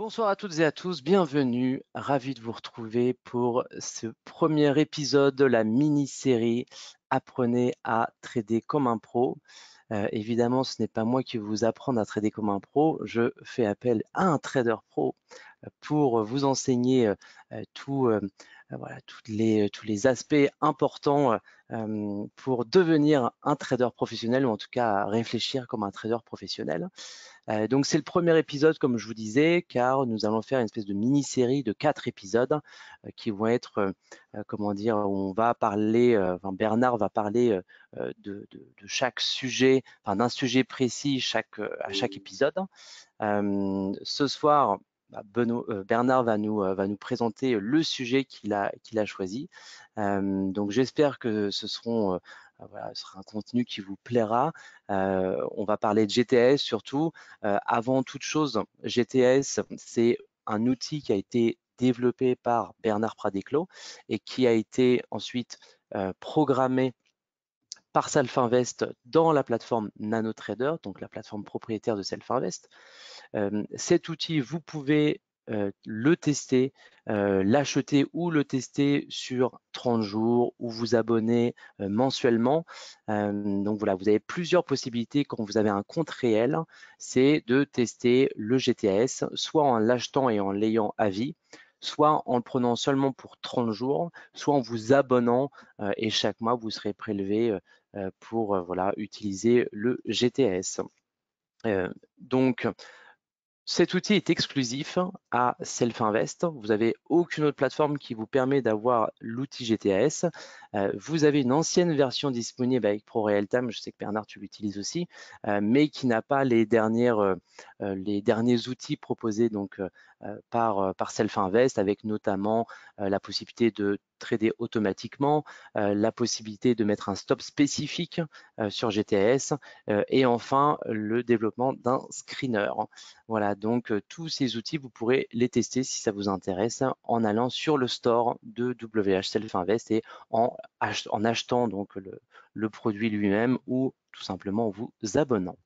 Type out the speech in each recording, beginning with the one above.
Bonsoir à toutes et à tous, bienvenue, ravi de vous retrouver pour ce premier épisode de la mini-série Apprenez à trader comme un pro. Évidemment, ce n'est pas moi qui vais vous apprendre à trader comme un pro, je fais appel à un trader pro pour vous enseigner voilà, tous les aspects importants pour devenir un trader professionnel ou en tout cas réfléchir comme un trader professionnel. Donc c'est le premier épisode, comme je vous disais, car nous allons faire une espèce de mini-série de 4 épisodes qui vont être, comment dire, où on va parler, Bernard va parler de chaque sujet, d'un sujet précis à chaque épisode. Ce soir, Bernard va nous présenter le sujet qu'il a choisi. Donc j'espère que voilà, ce sera un contenu qui vous plaira. On va parler de GTS surtout. Avant toute chose, GTS, c'est un outil qui a été développé par Bernard Pradeclo et qui a été ensuite programmé par Self-Invest dans la plateforme NanoTrader, donc la plateforme propriétaire de Self-Invest. Cet outil, vous pouvez le tester, l'acheter ou le tester sur 30 jours ou vous abonner mensuellement. Donc voilà, vous avez plusieurs possibilités quand vous avez un compte réel, c'est de tester le GTS, soit en l'achetant et en l'ayant à vie, soit en le prenant seulement pour 30 jours, soit en vous abonnant et chaque mois vous serez prélevé pour voilà, utiliser le GTS. Donc, cet outil est exclusif à Self-Invest. Vous n'avez aucune autre plateforme qui vous permet d'avoir l'outil GTS. Vous avez une ancienne version disponible avec ProRealTime, je sais que Bernard, tu l'utilises aussi, mais qui n'a pas les derniers outils proposés donc, par Self-Invest, avec notamment la possibilité de trader automatiquement, la possibilité de mettre un stop spécifique sur GTS et enfin le développement d'un screener. Voilà, donc tous ces outils, vous pourrez les tester si ça vous intéresse en allant sur le store de WH Self-Invest et en achetant donc le produit lui-même ou tout simplement en vous abonnant.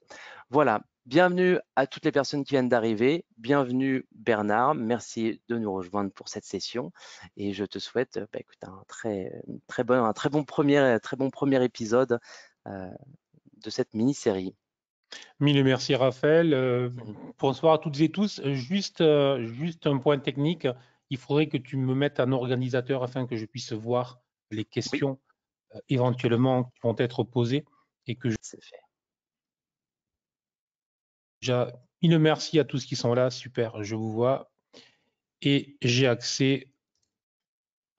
Voilà, bienvenue à toutes les personnes qui viennent d'arriver. Bienvenue Bernard, merci de nous rejoindre pour cette session et je te souhaite écoute, un très bon premier épisode de cette mini-série. Mille merci Raphaël. Bonsoir à toutes et tous. Juste un point technique. Il faudrait que tu me mettes un organisateur afin que je puisse voir les questions éventuellement qui vont être posées et que c'est fait. Mille merci à tous qui sont là. Super, je vous vois et j'ai accès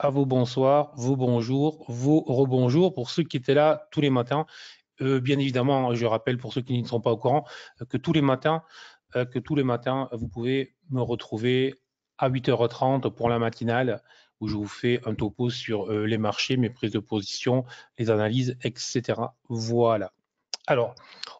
à vos bonsoirs, vos bonjours, vos rebonjours pour ceux qui étaient là tous les matins. Bien évidemment, je rappelle pour ceux qui ne sont pas au courant que tous les matins, vous pouvez me retrouver à 8h30 pour la matinale où je vous fais un topo sur les marchés, mes prises de position, les analyses, etc. Voilà. Alors,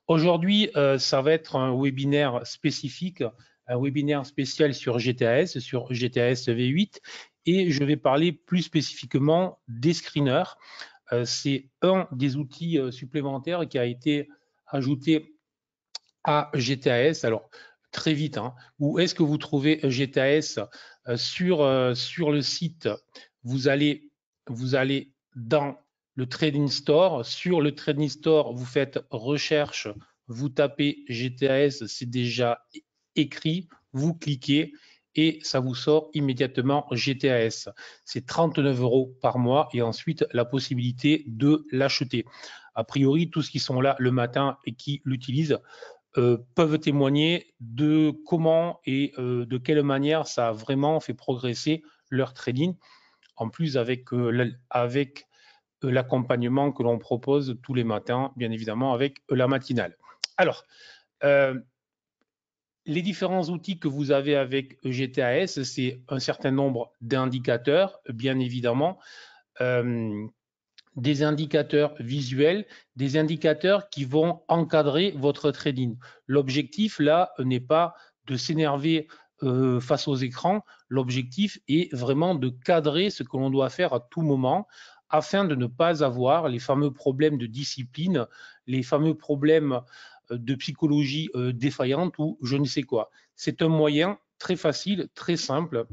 aujourd'hui, ça va être un webinaire spécifique, un webinaire spécial sur GTS V8, et je vais parler plus spécifiquement des screeners. C'est un des outils supplémentaires qui a été ajouté à GTS. Alors, très vite, où est-ce que vous trouvez GTS sur le site? Vous allez dans le Trading Store. Sur le Trading Store, vous faites recherche, vous tapez GTS, c'est déjà écrit, vous cliquez et ça vous sort immédiatement GTS. C'est 39 € par mois et ensuite la possibilité de l'acheter. A priori, tous ceux qui sont là le matin et qui l'utilisent peuvent témoigner de comment et de quelle manière ça a vraiment fait progresser leur trading, en plus avec l'accompagnement que l'on propose tous les matins, bien évidemment avec la matinale. Alors, les différents outils que vous avez avec GTS, c'est un certain nombre d'indicateurs, bien évidemment, des indicateurs visuels, des indicateurs qui vont encadrer votre trading. L'objectif, là, n'est pas de s'énerver face aux écrans. L'objectif est vraiment de cadrer ce que l'on doit faire à tout moment afin de ne pas avoir les fameux problèmes de discipline, les fameux problèmes de psychologie défaillante ou je ne sais quoi. C'est un moyen très facile, très simple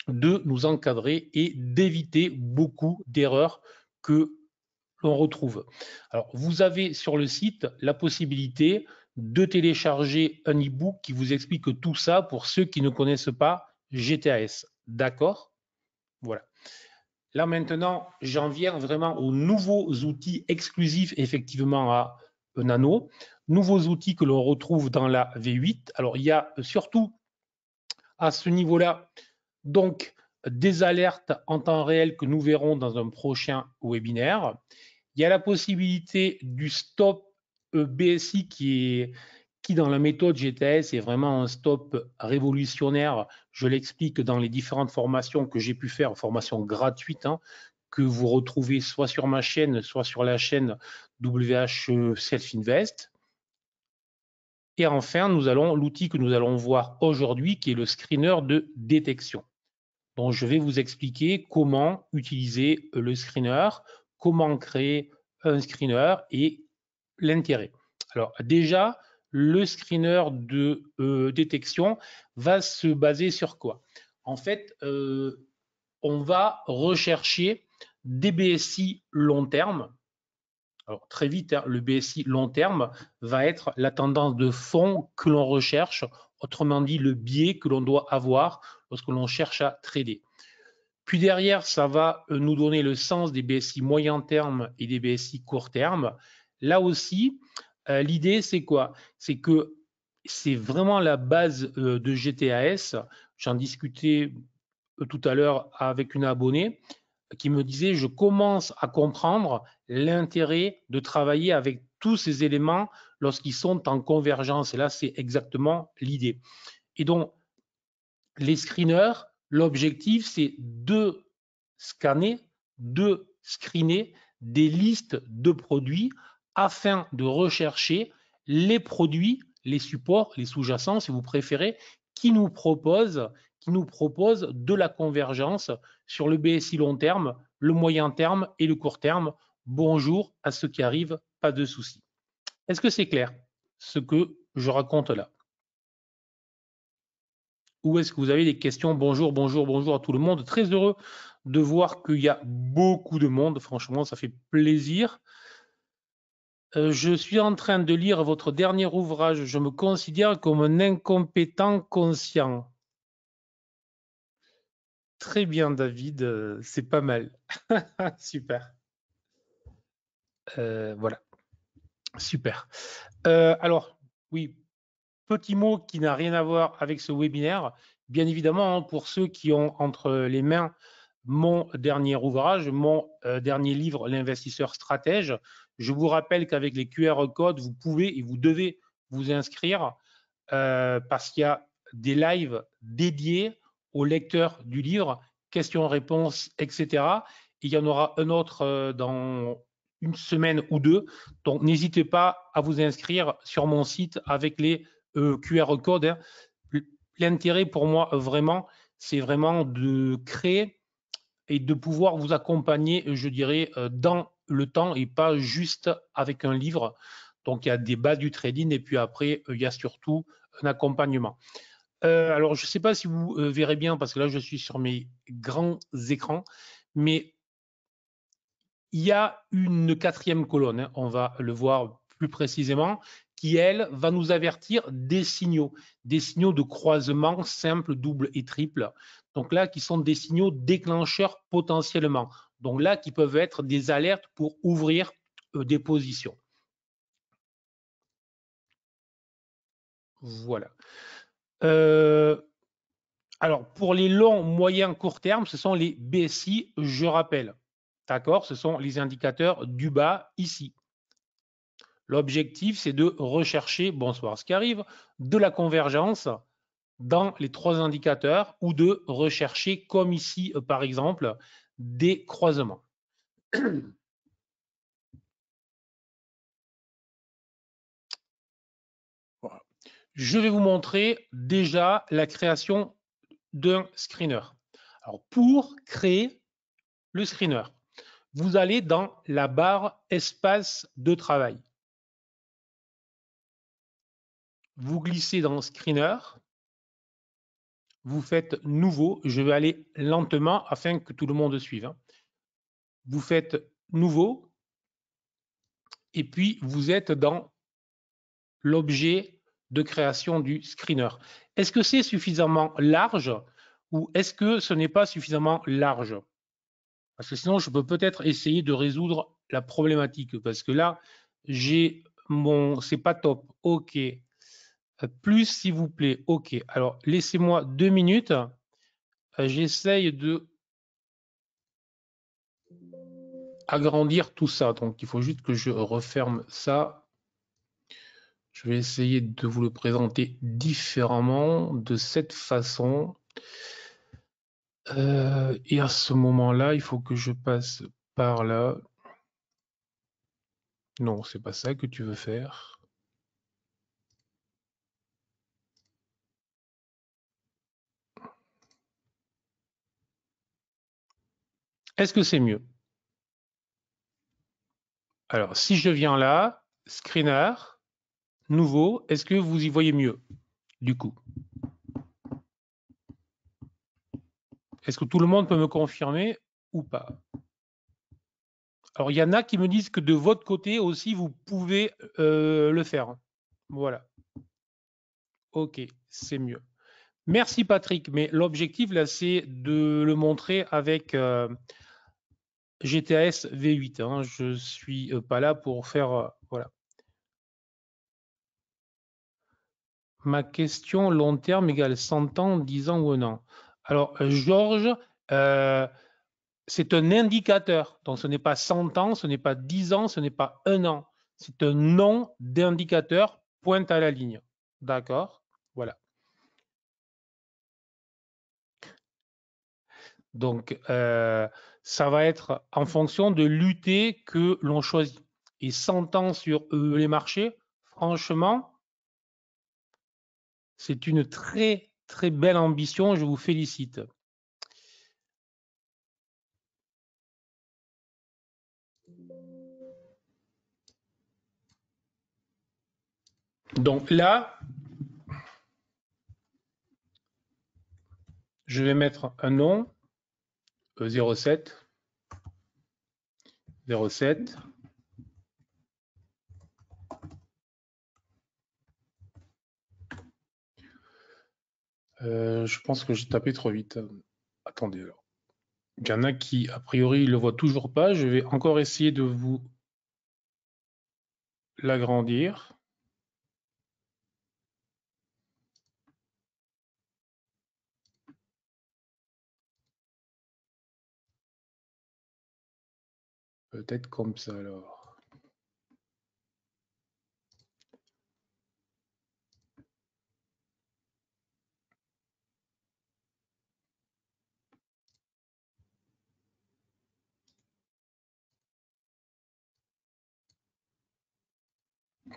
de nous encadrer et d'éviter beaucoup d'erreurs que l'on retrouve. Alors, vous avez sur le site la possibilité de télécharger un e-book qui vous explique tout ça pour ceux qui ne connaissent pas GTAS. D'accord? Voilà. Là maintenant, j'en viens vraiment aux nouveaux outils exclusifs effectivement à Nano, nouveaux outils que l'on retrouve dans la V8. Alors il y a surtout à ce niveau-là donc des alertes en temps réel que nous verrons dans un prochain webinaire. Il y a la possibilité du stop BSI qui dans la méthode GTS est vraiment un stop révolutionnaire. Je l'explique dans les différentes formations que j'ai pu faire, formations gratuites, hein, que vous retrouvez soit sur ma chaîne, soit sur la chaîne WH Self Invest. Et enfin, nous allons l'outil que nous allons voir aujourd'hui, qui est le screener de détection. Donc, je vais vous expliquer comment utiliser le screener, comment créer un screener et l'intérêt. Alors, déjà, le screener de détection va se baser sur quoi? En fait, on va rechercher des BSI long terme. Alors, très vite, hein, le BSI long terme va être la tendance de fond que l'on recherche, autrement dit, le biais que l'on doit avoir lorsque l'on cherche à trader. Puis derrière, ça va nous donner le sens des BSI moyen terme et des BSI court terme. Là aussi, l'idée, c'est quoi? C'est que c'est vraiment la base de GTAS. J'en discutais tout à l'heure avec une abonnée qui me disait, je commence à comprendre l'intérêt de travailler avec tous ces éléments lorsqu'ils sont en convergence. Et là, c'est exactement l'idée. Et donc, les screeners, l'objectif, c'est de scanner, de screener des listes de produits afin de rechercher les produits, les supports, les sous-jacents, si vous préférez, qui nous proposent de la convergence sur le BSI long terme, le moyen terme et le court terme. Bonjour à ceux qui arrivent, pas de souci. Est-ce que c'est clair ce que je raconte là? Ou est-ce que vous avez des questions? Bonjour, bonjour, bonjour à tout le monde. Très heureux de voir qu'il y a beaucoup de monde. Franchement, ça fait plaisir. Je suis en train de lire votre dernier ouvrage. Je me considère comme un incompétent conscient. Très bien, David. C'est pas mal. Super. Voilà. Super. Alors, oui, petit mot qui n'a rien à voir avec ce webinaire. Bien évidemment, hein, pour ceux qui ont entre les mains mon dernier ouvrage, mon dernier livre, L'investisseur stratège, je vous rappelle qu'avec les QR codes, vous pouvez et vous devez vous inscrire parce qu'il y a des lives dédiés aux lecteurs du livre, questions-réponses, etc. Et il y en aura un autre dans une semaine ou deux. Donc, n'hésitez pas à vous inscrire sur mon site avec les QR codes. Hein. L'intérêt pour moi, vraiment, c'est vraiment de créer et de pouvoir vous accompagner, je dirais, dans le temps et pas juste avec un livre. Donc, il y a des bases du trading et puis après, il y a surtout un accompagnement. Alors, je ne sais pas si vous verrez bien parce que là, je suis sur mes grands écrans, mais il y a une quatrième colonne, hein, on va le voir plus précisément, qui, elle, va nous avertir des signaux de croisement simple, double et triple. Donc là, qui sont des signaux déclencheurs potentiellement. Donc là, qui peuvent être des alertes pour ouvrir des positions. Voilà. Alors, pour les longs, moyens, court terme, ce sont les BSI, je rappelle. D'accord? Ce sont les indicateurs du bas ici. L'objectif, c'est de rechercher, bonsoir, ce qui arrive, de la convergence dans les trois indicateurs ou de rechercher, comme ici, par exemple, des croisements. Voilà. Je vais vous montrer déjà la création d'un screener. Alors, pour créer le screener, vous allez dans la barre espace de travail. Vous glissez dans Screener. vous faites nouveau. Je vais aller lentement afin que tout le monde suive. Vous faites nouveau et puis vous êtes dans l'objet de création du screener. Est-ce que c'est suffisamment large ou est-ce que ce n'est pas suffisamment large? Parce que sinon, je peux peut-être essayer de résoudre la problématique. Parce que là, j'ai mon... C'est pas top. OK. Plus, s'il vous plaît. OK. Alors, laissez-moi 2 minutes. J'essaye de agrandir tout ça. Donc, il faut juste que je referme ça. Je vais essayer de vous le présenter différemment, de cette façon. Et à ce moment-là, il faut que je passe par là. Non, c'est pas ça que tu veux faire. Est-ce que c'est mieux? Alors, si je viens là, screener, nouveau, est-ce que vous y voyez mieux, du coup? Est-ce que tout le monde peut me confirmer ou pas? Alors, il y en a qui me disent que de votre côté aussi, vous pouvez le faire. Voilà. OK, c'est mieux. Merci Patrick, mais l'objectif là, c'est de le montrer avec GTAS V8. Hein. Je ne suis pas là pour faire... voilà. Ma question, long terme égale 100 ans, 10 ans ou 1 an. Alors, Georges, c'est un indicateur. Donc, ce n'est pas 100 ans, ce n'est pas 10 ans, ce n'est pas 1 an. C'est un nom d'indicateur, pointe à la ligne. D'accord? Voilà. Donc, ça va être en fonction de l'UT que l'on choisit. Et 100 ans sur les marchés, franchement, c'est une très, très belle ambition. Je vous félicite. Donc là, je vais mettre un nom, 07, 07. Je pense que j'ai tapé trop vite. Attendez alors. Il y en a qui, a priori, ne le voient toujours pas. Je vais encore essayer de vous l'agrandir. Peut-être comme ça alors.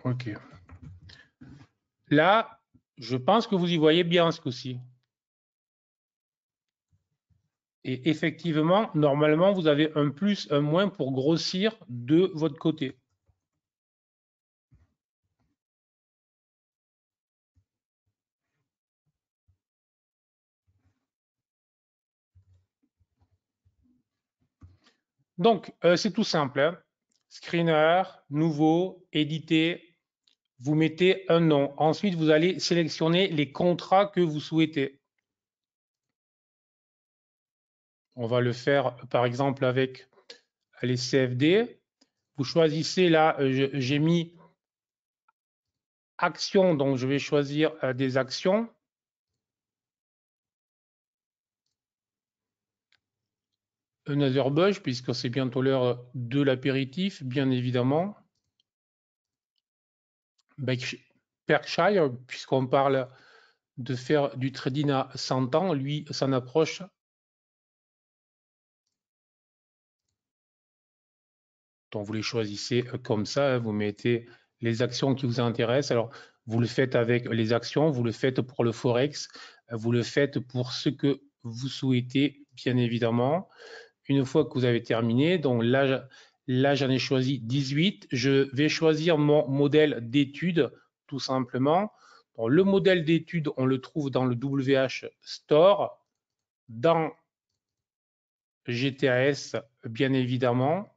OK. Là, je pense que vous y voyez bien ce coup-ci. Et effectivement, normalement, vous avez un plus, un moins pour grossir de votre côté. Donc, c'est tout simple. Hein. Screener, nouveau, éditer, vous mettez un nom. Ensuite, vous allez sélectionner les contrats que vous souhaitez. On va le faire, par exemple, avec les CFD. Vous choisissez là, j'ai mis actions, donc je vais choisir des actions. Another Bush, puisque c'est bientôt l'heure de l'apéritif, bien évidemment. Berkshire, puisqu'on parle de faire du trading à 100 ans, lui, s'en approche. Donc, vous les choisissez comme ça, vous mettez les actions qui vous intéressent. Alors, vous le faites avec les actions, vous le faites pour le Forex, vous le faites pour ce que vous souhaitez, bien évidemment. Une fois que vous avez terminé, donc là j'en ai choisi 18. Je vais choisir mon modèle d'étude, tout simplement. Bon, le modèle d'étude, on le trouve dans le WH Store, dans GTAS, bien évidemment,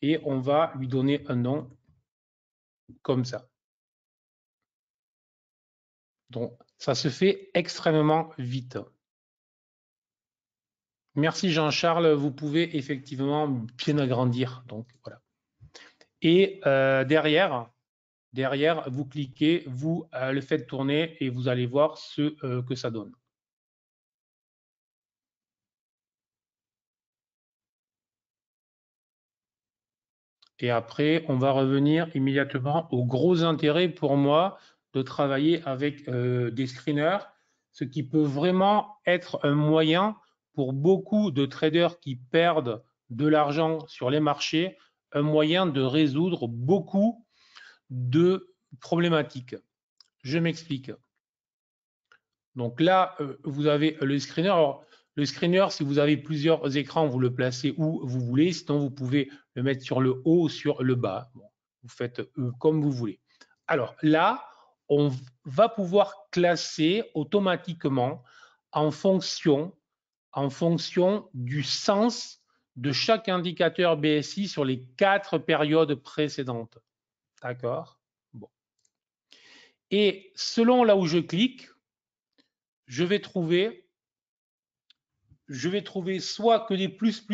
et on va lui donner un nom comme ça. Donc, ça se fait extrêmement vite. Merci Jean-Charles, vous pouvez effectivement bien agrandir. Donc, voilà. Et derrière, vous cliquez, vous le faites tourner et vous allez voir ce que ça donne. Et après, on va revenir immédiatement au gros intérêt pour moi de travailler avec des screeners, ce qui peut vraiment être un moyen pour beaucoup de traders qui perdent de l'argent sur les marchés, un moyen de résoudre beaucoup de problématiques. Je m'explique. Donc là, vous avez le screener. Alors, le screener, si vous avez plusieurs écrans, vous le placez où vous voulez. Sinon, vous pouvez le mettre sur le haut ou sur le bas. Bon, vous faites comme vous voulez. Alors là, on va pouvoir classer automatiquement en fonction du sens de chaque indicateur BSI sur les 4 périodes précédentes. D'accord? Bon. Et selon là où je clique, je vais trouver soit que des plus,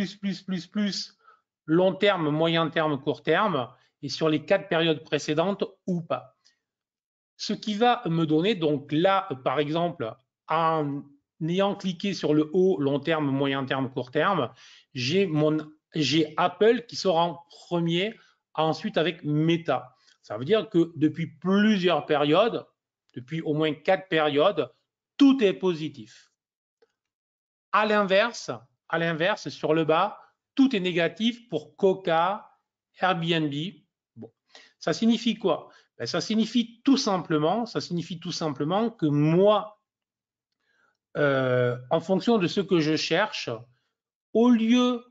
long terme, moyen terme, court terme, et sur les 4 périodes précédentes ou pas. Ce qui va me donner, donc là, par exemple, en ayant cliqué sur le haut, long terme, moyen terme, court terme, j'ai Apple qui sera en premier, ensuite avec Meta. Ça veut dire que depuis plusieurs périodes, depuis au moins 4 périodes, tout est positif. À l'inverse, sur le bas, tout est négatif pour Coca, Airbnb. Bon, ça signifie quoi? Ben, ça signifie tout simplement que moi, en fonction de ce que je cherche, au lieu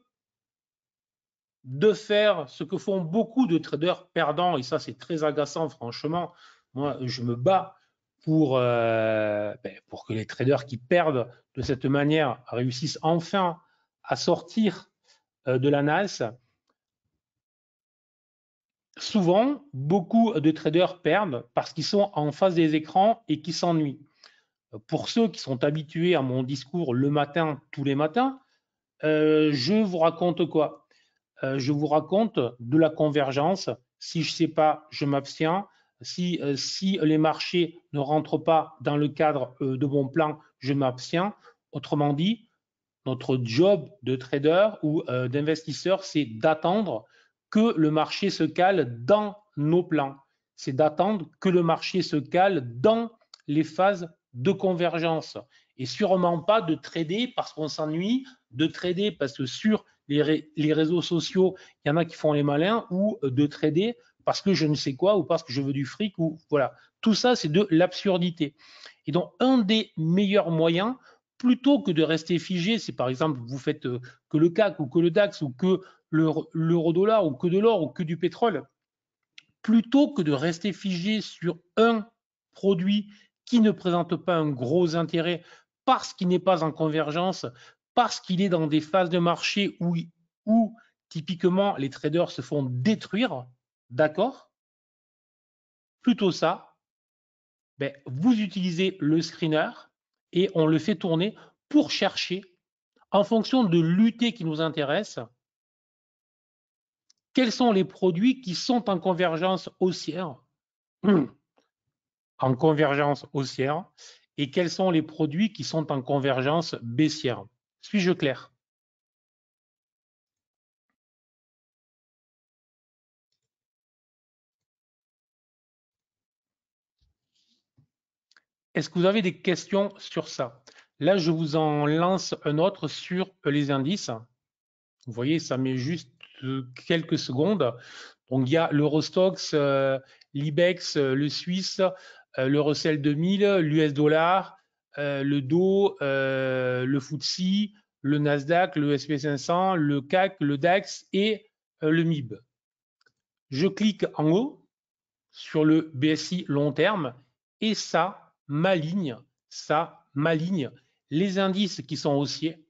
de faire ce que font beaucoup de traders perdants, et ça c'est très agaçant franchement, moi je me bats pour que les traders qui perdent de cette manière réussissent enfin à sortir de la NAS. Souvent, beaucoup de traders perdent parce qu'ils sont en face des écrans et qui s'ennuient. Pour ceux qui sont habitués à mon discours le matin, tous les matins, je vous raconte quoi? Je vous raconte de la convergence. Si je ne sais pas, je m'abstiens. Si les marchés ne rentrent pas dans le cadre de mon plan, je m'abstiens. Autrement dit, notre job de trader ou d'investisseur, c'est d'attendre que le marché se cale dans nos plans. C'est d'attendre que le marché se cale dans les phases de convergence. Et sûrement pas de trader parce qu'on s'ennuie, de trader parce que sur les réseaux sociaux, il y en a qui font les malins, ou de trader parce que je ne sais quoi, ou parce que je veux du fric, ou voilà. Tout ça, c'est de l'absurdité. Et donc, un des meilleurs moyens, plutôt que de rester figé, si par exemple vous faites que le CAC ou que le DAX ou que l'euro-dollar ou que de l'or ou que du pétrole, plutôt que de rester figé sur un produit qui ne présente pas un gros intérêt parce qu'il n'est pas en convergence, parce qu'il est dans des phases de marché où typiquement les traders se font détruire, d'accord? Plutôt ça, ben, vous utilisez le screener et on le fait tourner pour chercher, en fonction de l'UT qui nous intéresse, quels sont les produits qui sont en convergence haussière, et quels sont les produits qui sont en convergence baissière. Suis-je clair? Est-ce que vous avez des questions sur ça? Là, je vous en lance un autre sur les indices. Vous voyez, ça met juste quelques secondes. Donc, il y a l'Eurostoxx, l'IBEX, le Suisse, le Russell 2000, l'US dollar, le Dow, le FTSE, le Nasdaq, le SP 500, le CAC, le DAX et le MIB. Je clique en haut sur le BSI long terme et ça m'aligne les indices qui sont haussiers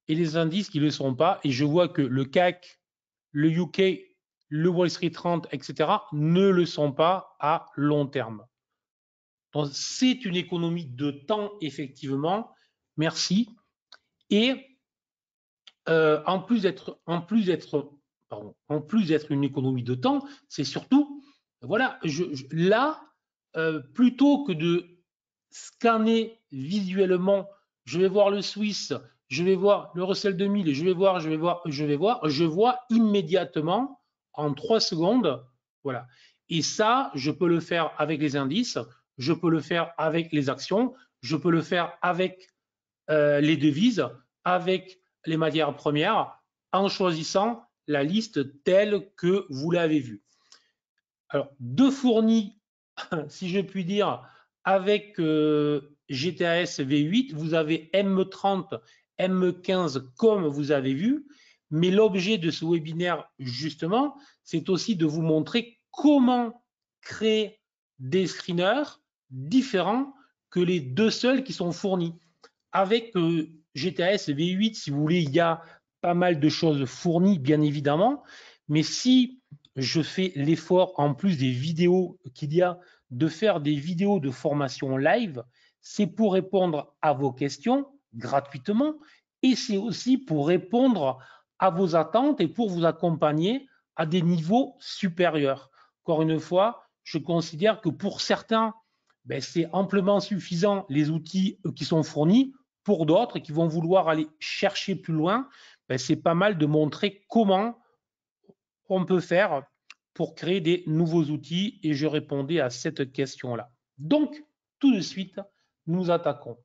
et les indices qui ne le sont pas. Et je vois que le CAC, le UK, le Wall Street 30, etc. ne le sont pas à long terme. Donc, c'est une économie de temps, effectivement. Merci. Et en plus d'être une économie de temps, c'est surtout, voilà, là, plutôt que de scanner visuellement, je vais voir le Swiss, je vais voir le Russell 2000, je vois immédiatement en 3 secondes, voilà. Et ça, je peux le faire avec les indices, je peux le faire avec les actions, je peux le faire avec les devises, avec les matières premières, en choisissant la liste telle que vous l'avez vue. Alors, de fournis, si je puis dire, avec GTAS V8, vous avez M30, M15 comme vous avez vu, mais l'objet de ce webinaire, justement, c'est aussi de vous montrer comment créer des screeners différents que les deux seuls qui sont fournis. Avec GTAS V8, si vous voulez, il y a pas mal de choses fournies, bien évidemment, mais si je fais l'effort, en plus des vidéos qu'il y a, de faire des vidéos de formation live, c'est pour répondre à vos questions gratuitement et c'est aussi pour répondre à vos attentes et pour vous accompagner à des niveaux supérieurs. Encore une fois, je considère que pour certains, ben, c'est amplement suffisant les outils qui sont fournis. Pour d'autres qui vont vouloir aller chercher plus loin, ben, c'est pas mal de montrer comment on peut faire pour créer des nouveaux outils et je répondais à cette question-là. Donc, tout de suite, nous attaquons.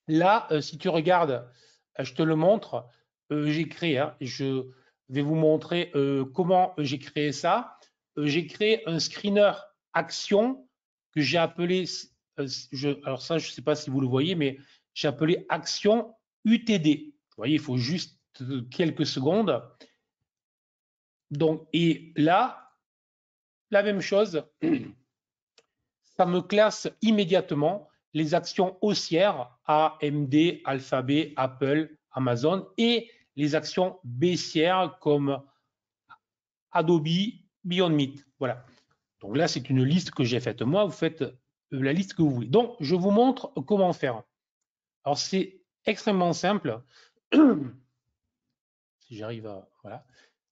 Là, si tu regardes, je te le montre, j'ai créé, hein, je vais vous montrer comment j'ai créé ça. J'ai créé un screener action que j'ai appelé, alors ça, je ne sais pas si vous le voyez, mais j'ai appelé action UTD. Vous voyez, il faut juste quelques secondes. Donc, et là, la même chose, ça me classe immédiatement les actions haussières AMD, Alphabet, Apple, Amazon et les actions baissières comme Adobe, Beyond Meat. Voilà. Donc là, c'est une liste que j'ai faite moi. Vous faites la liste que vous voulez. Donc, je vous montre comment faire. Alors, c'est extrêmement simple. Si j'arrive à... Voilà.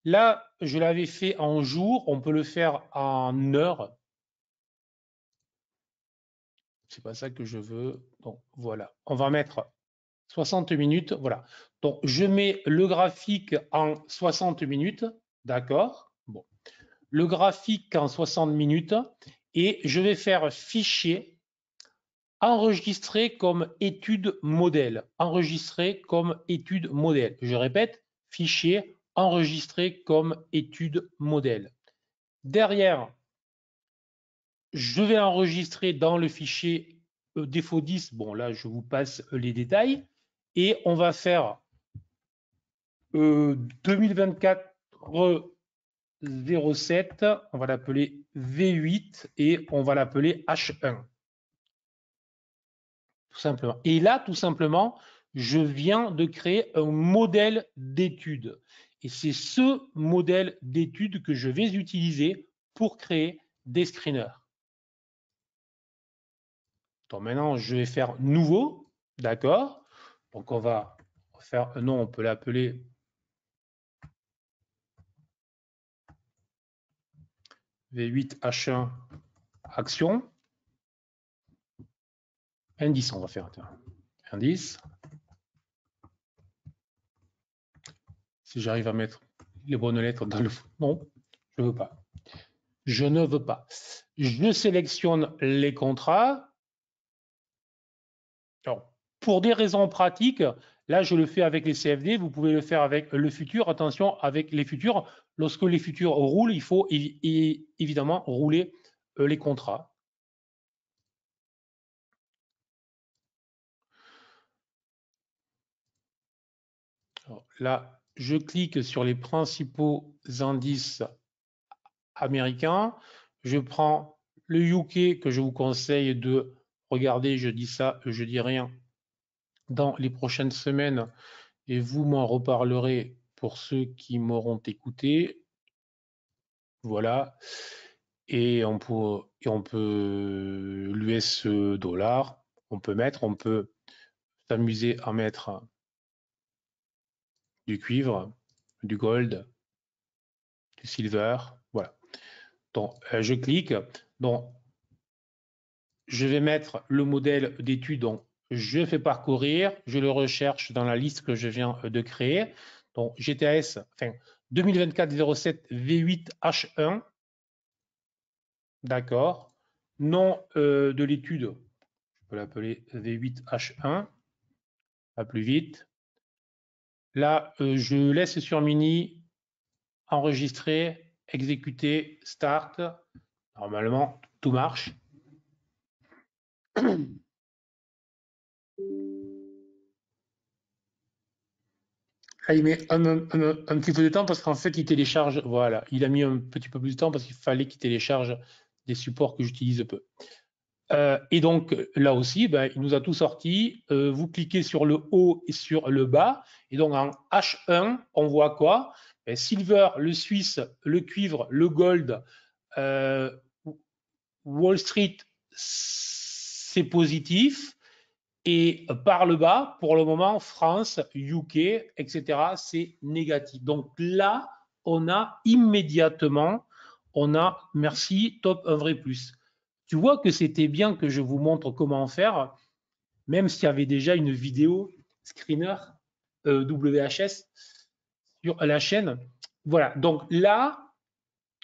Là, je l'avais fait en jour. On peut le faire en heure. C'est pas ça que je veux. Donc, voilà. On va mettre 60 minutes. Voilà. Donc, je mets le graphique en 60 minutes. D'accord. Bon. Le graphique en 60 minutes. Et je vais faire fichier enregistrer comme étude modèle. Enregistrer comme étude modèle. Je répète, fichier enregistrer comme étude modèle. Derrière, je vais enregistrer dans le fichier défaut 10. Bon, là, je vous passe les détails. Et on va faire 2024 07. On va l'appeler V8 et on va l'appeler H1. Tout simplement. Et là, tout simplement, je viens de créer un modèle d'étude. Et c'est ce modèle d'étude que je vais utiliser pour créer des screeners. Donc maintenant, je vais faire nouveau, d'accord? Donc on va faire un nom, on peut l'appeler V8H1 action. Indice, on va faire indice. Si j'arrive à mettre les bonnes lettres dans le fond, non, je ne veux pas. Je ne veux pas. Je sélectionne les contrats. Alors, pour des raisons pratiques, là, je le fais avec les CFD. Vous pouvez le faire avec le futur. Attention, avec les futurs, lorsque les futurs roulent, il faut évidemment rouler les contrats. Alors, là, je clique sur les principaux indices américains. Je prends le UK que je vous conseille de regarder, je dis ça, je dis rien, dans les prochaines semaines, et vous m'en reparlerez pour ceux qui m'auront écouté. Voilà. Et on peut l'US dollar, on peut s'amuser à mettre du cuivre, du gold, du silver. Voilà. Donc, je clique. Donc, je vais mettre le modèle d'étude. Donc, je fais parcourir, je le recherche dans la liste que je viens de créer. Donc, GTS, enfin, 2024-07 V8 H1. D'accord. Nom de l'étude, je peux l'appeler V8 H1. À plus vite. Là, je laisse sur Mini, enregistrer, exécuter, start. Normalement, tout marche. Là, il met un petit peu de temps parce qu'en fait, il télécharge. Voilà, il a mis un petit peu plus de temps parce qu'il fallait qu'il télécharge des supports que j'utilise peu. Et donc, là aussi, ben, il nous a tout sorti. Vous cliquez sur le haut et sur le bas. Et donc, en H1, on voit quoi? Ben, Silver, le Suisse, le cuivre, le gold, Wall Street, c'est positif. Et par le bas, pour le moment, France, UK, etc., c'est négatif. Donc là, on a immédiatement, merci, top, un vrai plus. Tu vois que c'était bien que je vous montre comment faire, même s'il y avait déjà une vidéo screener WHS sur la chaîne. Voilà, donc là,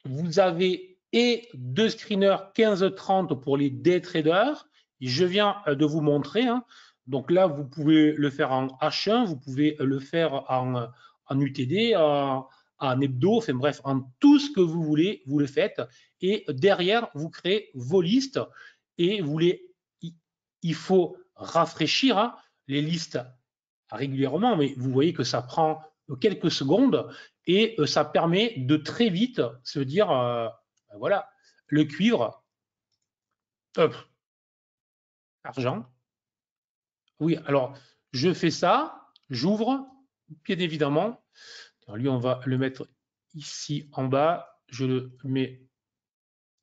vous avez et deux screeners 15-30 pour les day traders. Je viens de vous montrer. Hein. Donc là, vous pouvez le faire en H1, vous pouvez le faire en UTD, en hebdo, enfin bref, en tout ce que vous voulez, vous le faites. Et derrière, vous créez vos listes et il faut rafraîchir hein, les listes régulièrement, mais vous voyez que ça prend quelques secondes et ça permet de très vite se dire, ben voilà, le cuivre, hop, argent. Oui, alors je fais ça, j'ouvre, bien évidemment. Alors, lui, on va le mettre ici en bas. Je le mets,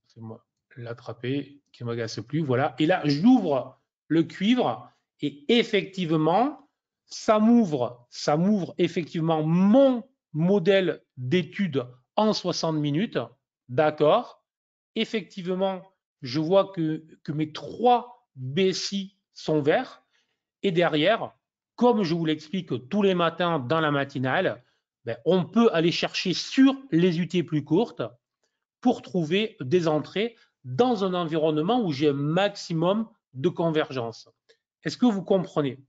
c'est moi l'attraper, qui ne m'agace plus. Voilà. Et là, j'ouvre le cuivre et effectivement, ça m'ouvre effectivement mon modèle d'étude en 60 minutes. D'accord. Effectivement, je vois que mes trois BSI sont verts. Et derrière, comme je vous l'explique tous les matins dans la matinale, ben, on peut aller chercher sur les UT plus courtes pour trouver des entrées dans un environnement où j'ai un maximum de convergence. Est-ce que vous comprenez?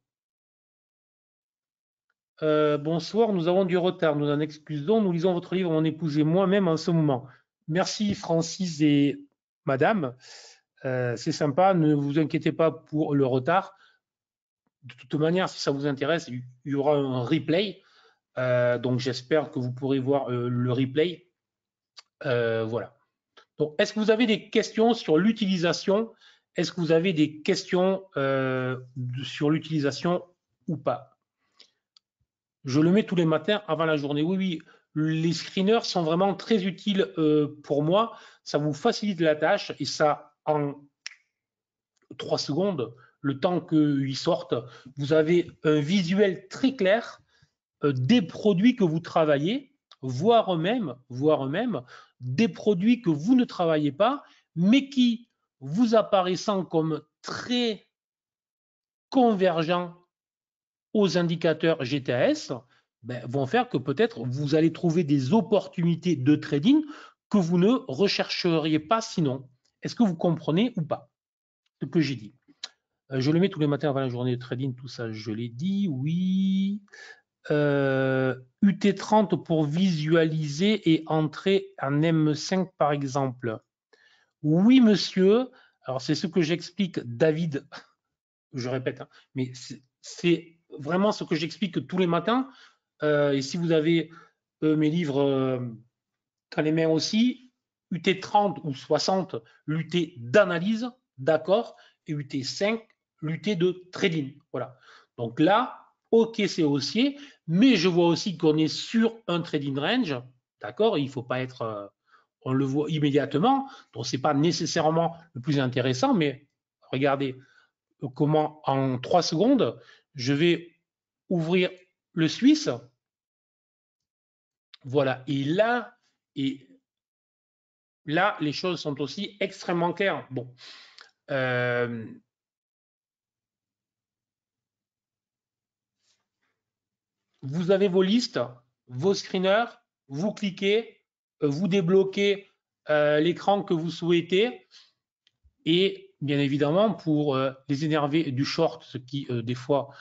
Bonsoir, nous avons du retard, nous en excusons, nous lisons votre livre, mon épouse et moi-même en ce moment. Merci Francis et madame, c'est sympa, ne vous inquiétez pas pour le retard. De toute manière, si ça vous intéresse, il y aura un replay, donc j'espère que vous pourrez voir le replay. Voilà. Donc, est-ce que vous avez des questions sur l'utilisation? Est-ce que vous avez des questions sur l'utilisation ou pas? Je le mets tous les matins avant la journée. Oui, oui, les screeners sont vraiment très utiles pour moi. Ça vous facilite la tâche et ça, en 3 secondes, le temps qu'ils sortent, vous avez un visuel très clair des produits que vous travaillez, voire même des produits que vous ne travaillez pas, mais qui, vous apparaissant comme très convergents aux indicateurs GTS, ben, vont faire que peut-être vous allez trouver des opportunités de trading que vous ne rechercheriez pas sinon. Est-ce que vous comprenez ou pas ce que j'ai dit? Je le mets tous les matins avant la journée de trading, tout ça, je l'ai dit, oui. UT30 pour visualiser et entrer en M5 par exemple. Oui, monsieur. Alors, c'est ce que j'explique, David, je répète, hein, mais c'est vraiment ce que j'explique tous les matins. Et si vous avez mes livres dans les mains aussi, UT30 ou 60, l'UT d'analyse, d'accord, et UT5, l'UT de trading. Voilà. Donc là, ok, c'est haussier, mais je vois aussi qu'on est sur un trading range, d'accord, il ne faut pas être, on le voit immédiatement, donc ce n'est pas nécessairement le plus intéressant, mais regardez comment en 3 secondes, je vais ouvrir le Suisse, voilà, et là, les choses sont aussi extrêmement claires. Bon, vous avez vos listes, vos screeners, vous cliquez, vous débloquez l'écran que vous souhaitez et bien évidemment pour les énervés du short, ce qui des fois,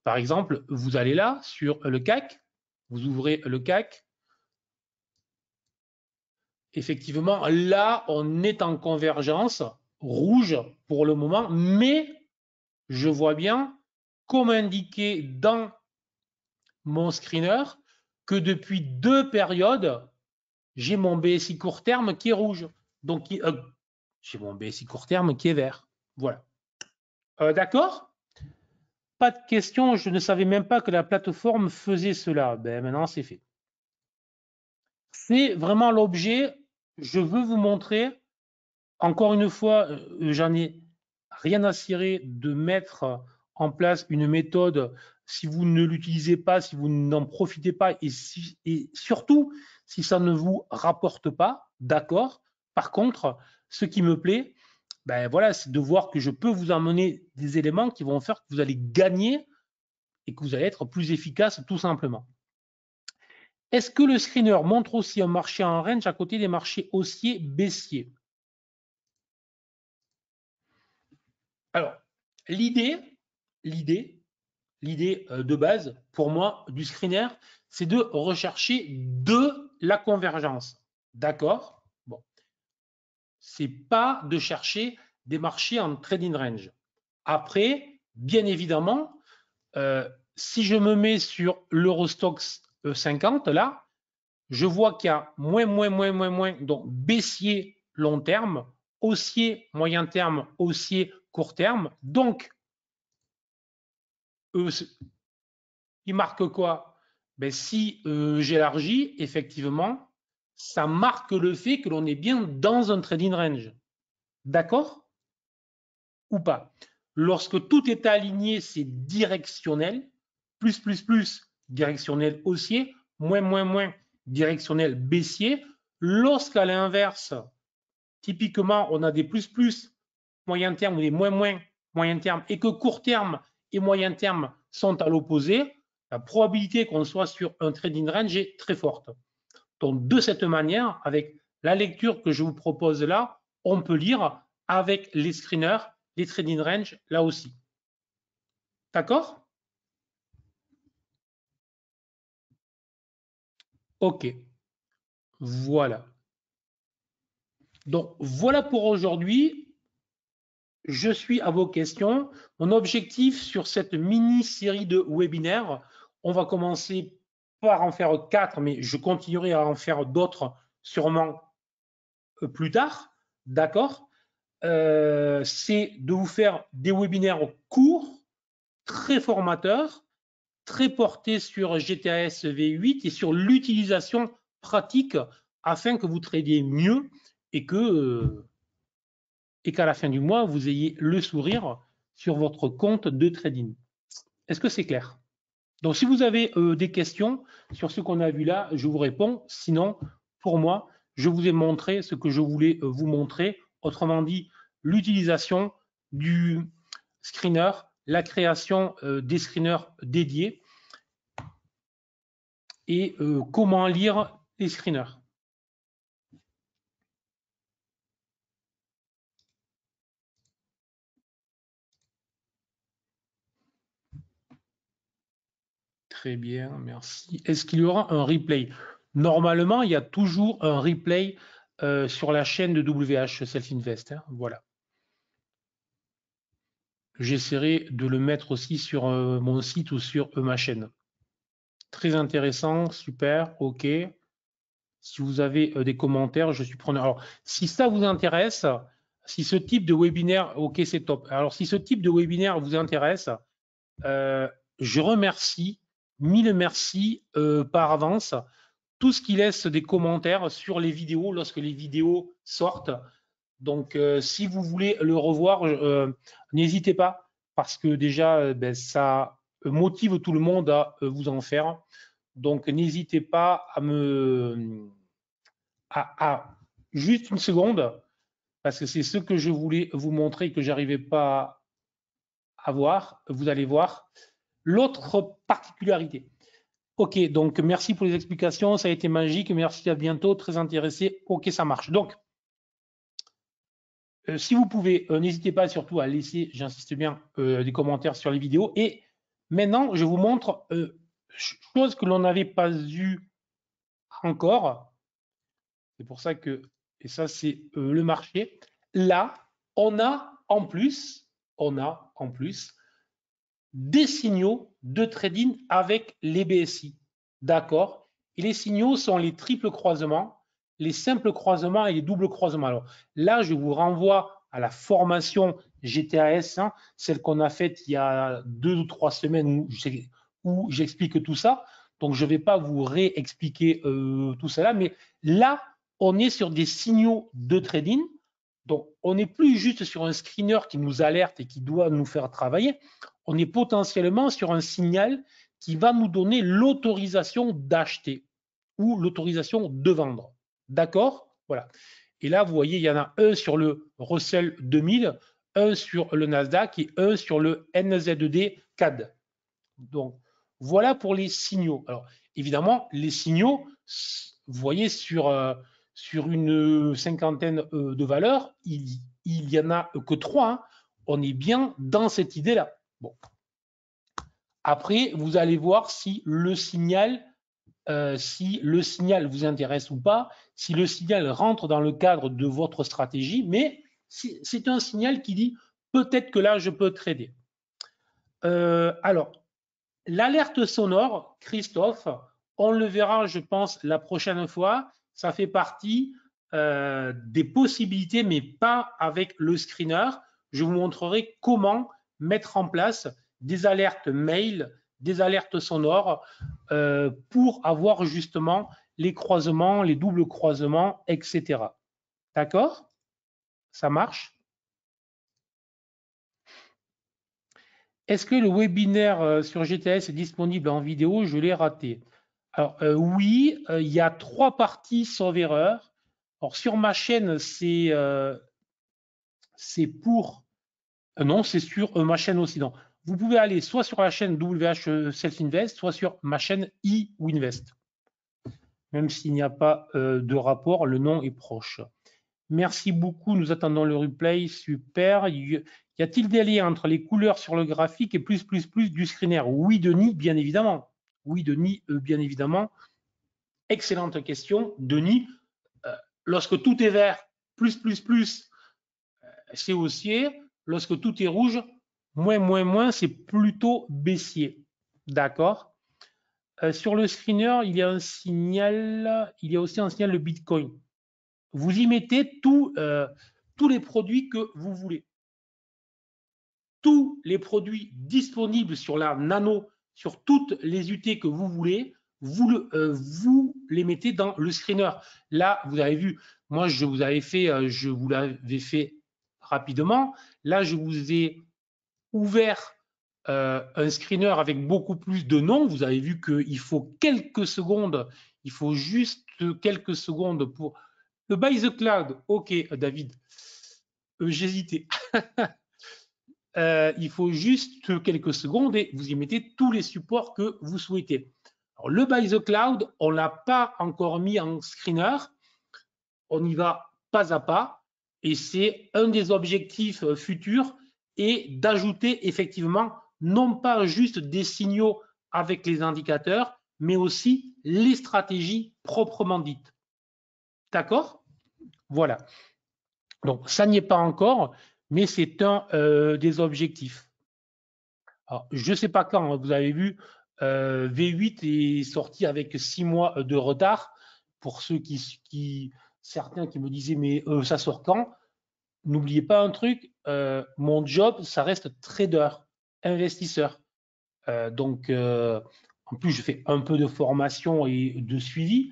par exemple, vous allez là sur le CAC, vous ouvrez le CAC. Effectivement, là, on est en convergence rouge pour le moment, mais je vois bien, comme indiqué dans mon screener, que depuis 2 périodes, j'ai mon BSI court terme qui est rouge. Donc, j'ai mon BSI court terme qui est vert. Voilà. D'accord? Pas de question, je ne savais même pas que la plateforme faisait cela. Ben, maintenant, c'est fait. C'est vraiment l'objet. Je veux vous montrer. Encore une fois, j'en ai rien à cirer de mettre en place une méthode si vous ne l'utilisez pas, si vous n'en profitez pas et surtout si ça ne vous rapporte pas, d'accord. Par contre, ce qui me plaît, ben voilà, c'est de voir que je peux vous emmener des éléments qui vont faire que vous allez gagner et que vous allez être plus efficace tout simplement. Est-ce que le screener montre aussi un marché en range à côté des marchés haussiers, baissiers? Alors, l'idée de base, pour moi, du screener, c'est de rechercher de la convergence. D'accord? Bon. C'est pas de chercher des marchés en trading range. Après, bien évidemment, si je me mets sur l'Eurostoxx 50, là, je vois qu'il y a moins, donc baissier long terme, haussier moyen terme, haussier court terme. Donc, il marque quoi? Ben, si j'élargis, effectivement, ça marque le fait que l'on est bien dans un trading range. D'accord? Ou pas? Lorsque tout est aligné, c'est directionnel. Plus, directionnel haussier. Moins, directionnel baissier. Lorsqu'à l'inverse, typiquement, on a des plus, moyen terme ou des moins, moyen terme, et que court terme et moyen terme sont à l'opposé, la probabilité qu'on soit sur un trading range est très forte. Donc, de cette manière, avec la lecture que je vous propose là, on peut lire avec les screeners, les trading range là aussi. D'accord? OK. Voilà. Donc, voilà pour aujourd'hui. Je suis à vos questions. Mon objectif sur cette mini-série de webinaires, on va commencer par en faire 4, mais je continuerai à en faire d'autres sûrement plus tard. D'accord? C'est de vous faire des webinaires courts, très formateurs, très portés sur GTAS V8 et sur l'utilisation pratique afin que vous tradiez mieux et qu'à la fin du mois, vous ayez le sourire sur votre compte de trading. Est-ce que c'est clair? Donc, si vous avez des questions sur ce qu'on a vu là, je vous réponds. Sinon, pour moi, je vous ai montré ce que je voulais vous montrer. Autrement dit, l'utilisation du screener, la création des screeners dédiés et comment lire les screeners. Très bien, merci. Est-ce qu'il y aura un replay? Normalement, il y a toujours un replay sur la chaîne de WH Self Invest. Hein, voilà. J'essaierai de le mettre aussi sur mon site ou sur ma chaîne. Très intéressant, super, ok. Si vous avez des commentaires, je suis preneur. Alors, si ça vous intéresse, si ce type de webinaire, ok, c'est top. Alors, si ce type de webinaire vous intéresse, je remercie, mille merci par avance, tous qui laissent des commentaires sur les vidéos lorsque les vidéos sortent. Donc, si vous voulez le revoir, n'hésitez pas, parce que déjà, ça motive tout le monde à vous en faire. Donc, n'hésitez pas à juste une seconde, parce que c'est ce que je voulais vous montrer et que j'arrivais pas à voir. Vous allez voir l'autre particularité. Ok, donc merci pour les explications, ça a été magique, merci, à bientôt, très intéressé. Ok, ça marche. Donc, si vous pouvez, n'hésitez pas surtout à laisser, j'insiste bien, des commentaires sur les vidéos. Et maintenant, je vous montre chose que l'on n'avait pas eu encore. C'est pour ça que, et ça c'est le marché. Là, on a en plus des signaux de trading avec les BSI. D'accord? Et les signaux sont les triples croisements, les simples croisements et les doubles croisements. Alors là, je vous renvoie à la formation GTAS, hein, celle qu'on a faite il y a 2 ou 3 semaines où j'explique tout ça. Donc, je ne vais pas vous réexpliquer tout cela, mais là, on est sur des signaux de trading. Donc, on n'est plus juste sur un screener qui nous alerte et qui doit nous faire travailler. On est potentiellement sur un signal qui va nous donner l'autorisation d'acheter ou l'autorisation de vendre. D'accord? Voilà. Et là, vous voyez, il y en a un sur le Russell 2000, un sur le Nasdaq et un sur le NZD CAD. Donc, voilà pour les signaux. Alors, évidemment, les signaux, vous voyez, sur une cinquantaine de valeurs, il n'y en a que 3. Hein. On est bien dans cette idée-là. Bon. Après, vous allez voir si le signal vous intéresse ou pas, si le signal rentre dans le cadre de votre stratégie, mais c'est un signal qui dit peut-être que là, je peux trader. Alors, l'alerte sonore, Christophe, on le verra, je pense, la prochaine fois. Ça fait partie des possibilités, mais pas avec le screener. Je vous montrerai comment mettre en place des alertes mail, des alertes sonores pour avoir justement les croisements, les doubles croisements, etc. D'accord? Ça marche? Est-ce que le webinaire sur GTS est disponible en vidéo? Je l'ai raté. Alors, oui, il y a 3 parties sauf erreur. Alors, sur ma chaîne, c'est pour... non, c'est sur ma chaîne aussi. Non. Vous pouvez aller soit sur la chaîne WH Self Invest, soit sur ma chaîne eWinvest. Même s'il n'y a pas de rapport, le nom est proche. Merci beaucoup, nous attendons le replay, super. Y a-t-il des liens entre les couleurs sur le graphique et plus du screener? Oui, Denis, bien évidemment. Oui, Denis, bien évidemment. Excellente question, Denis. Lorsque tout est vert, plus, c'est haussier. Lorsque tout est rouge, moins, c'est plutôt baissier. D'accord? Sur le screener, il y a aussi un signal de Bitcoin. Vous y mettez tous les produits que vous voulez. Tous les produits disponibles sur la nano, sur toutes les UT que vous voulez, vous les mettez dans le screener. Là, vous avez vu, moi, je vous l'avais fait rapidement. Là, je vous ai ouvert un screener avec beaucoup plus de noms. Vous avez vu qu'il faut quelques secondes, il faut juste quelques secondes pour... Le buy the cloud, ok, David, j'hésitais. Il faut juste quelques secondes et vous y mettez tous les supports que vous souhaitez. Alors, le buy the cloud, on ne l'a pas encore mis en screener. On y va pas à pas et c'est un des objectifs futurs et d'ajouter effectivement non pas juste des signaux avec les indicateurs, mais aussi les stratégies proprement dites. D'accord? Voilà. Donc, ça n'y est pas encore, mais c'est un des objectifs. Alors, je ne sais pas quand, vous avez vu, V8 est sorti avec 6 mois de retard pour certains qui me disaient mais ça sort quand? N'oubliez pas un truc, mon job, ça reste trader, investisseur. Donc, en plus, je fais un peu de formation et de suivi.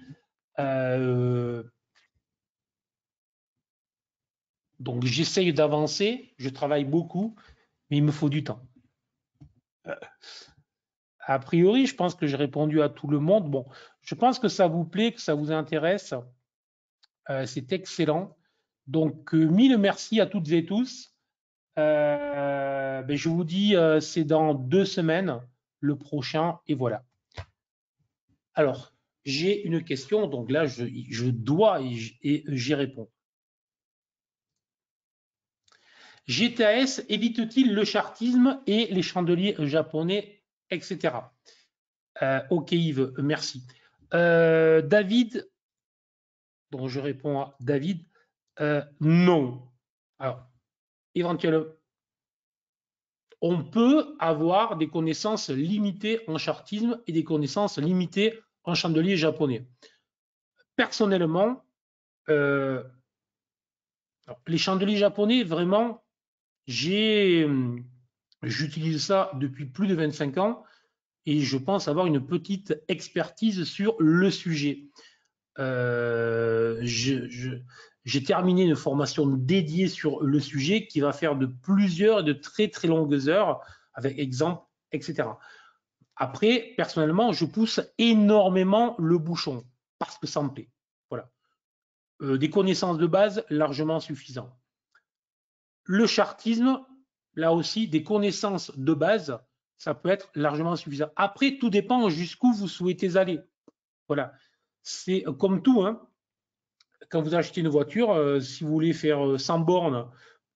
Donc, j'essaye d'avancer, je travaille beaucoup, mais il me faut du temps. A priori, je pense que j'ai répondu à tout le monde. Bon, je pense que ça vous plaît, que ça vous intéresse. C'est excellent. Donc, mille merci à toutes et tous. Je vous dis, c'est dans 2 semaines, le prochain, et voilà. Alors, j'ai une question, donc là, je dois et j'y réponds. GTAS évite-t-il le chartisme et les chandeliers japonais, etc. Ok Yves, merci. David, donc je réponds à David, non. Alors, éventuellement, on peut avoir des connaissances limitées en chartisme et des connaissances limitées en chandelier japonais. Personnellement, les chandeliers japonais, vraiment, j'utilise ça depuis plus de 25 ans et je pense avoir une petite expertise sur le sujet. J'ai terminé une formation dédiée sur le sujet qui va faire de plusieurs et de très très longues heures avec exemples, etc. Après, personnellement, je pousse énormément le bouchon parce que ça me plaît. Voilà. Des connaissances de base largement suffisantes. Le chartisme, là aussi, des connaissances de base, ça peut être largement suffisant. Après, tout dépend jusqu'où vous souhaitez aller. Voilà. C'est comme tout, hein. Quand vous achetez une voiture, si vous voulez faire 100 bornes,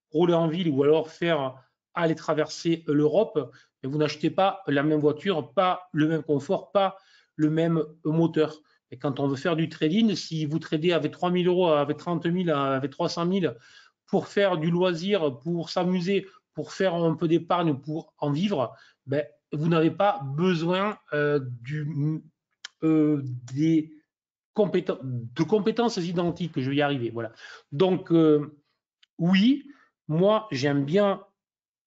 rouler en ville ou alors aller traverser l'Europe, vous n'achetez pas la même voiture, pas le même confort, pas le même moteur. Et quand on veut faire du trading, si vous tradez avec 3 000 euros, avec 30 000, avec 300 000 pour faire du loisir, pour s'amuser, pour faire un peu d'épargne, pour en vivre, vous n'avez pas besoin des compétences identiques. Je vais y arriver. Voilà. Donc, oui, moi, j'aime bien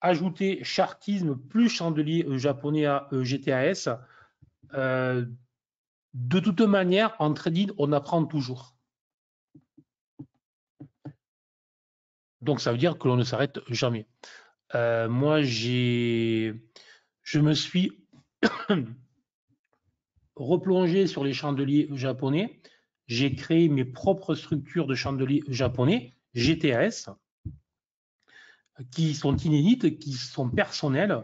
ajouter chartisme plus chandelier japonais à GTAS. De toute manière, en trading, on apprend toujours. Donc, ça veut dire que l'on ne s'arrête jamais. Moi, je me suis replongé sur les chandeliers japonais. J'ai créé mes propres structures de chandeliers japonais, GTAS, qui sont inédites, qui sont personnelles,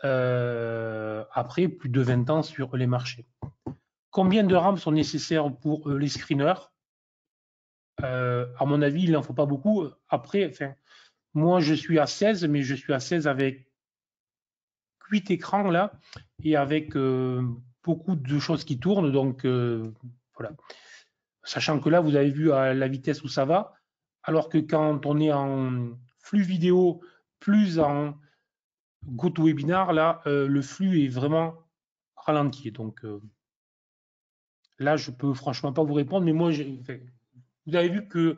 après plus de 20 ans sur les marchés. Combien de rames sont nécessaires pour les screeners? À mon avis, il n'en faut pas beaucoup. Après, moi, je suis à 16, mais je suis à 16 avec 8 écrans là et avec beaucoup de choses qui tournent. Donc, voilà. Sachant que là, vous avez vu à la vitesse où ça va, alors que quand on est en flux vidéo plus en GoToWebinar, là, le flux est vraiment ralenti. Donc, là, je peux franchement pas vous répondre, mais moi, vous avez vu que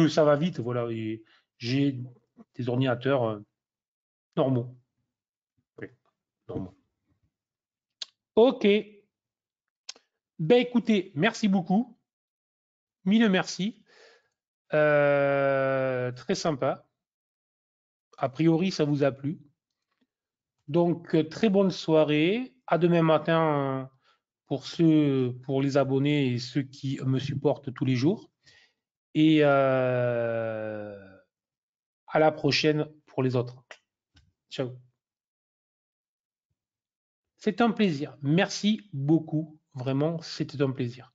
ça va vite, voilà, et j'ai des ordinateurs normaux. Oui, normaux. Ok. Ben écoutez, merci beaucoup. Mille merci. Très sympa. A priori, ça vous a plu. Donc, très bonne soirée. À demain matin pour les abonnés et ceux qui me supportent tous les jours. Et à la prochaine pour les autres. Ciao. C'est un plaisir. Merci beaucoup. Vraiment, c'était un plaisir.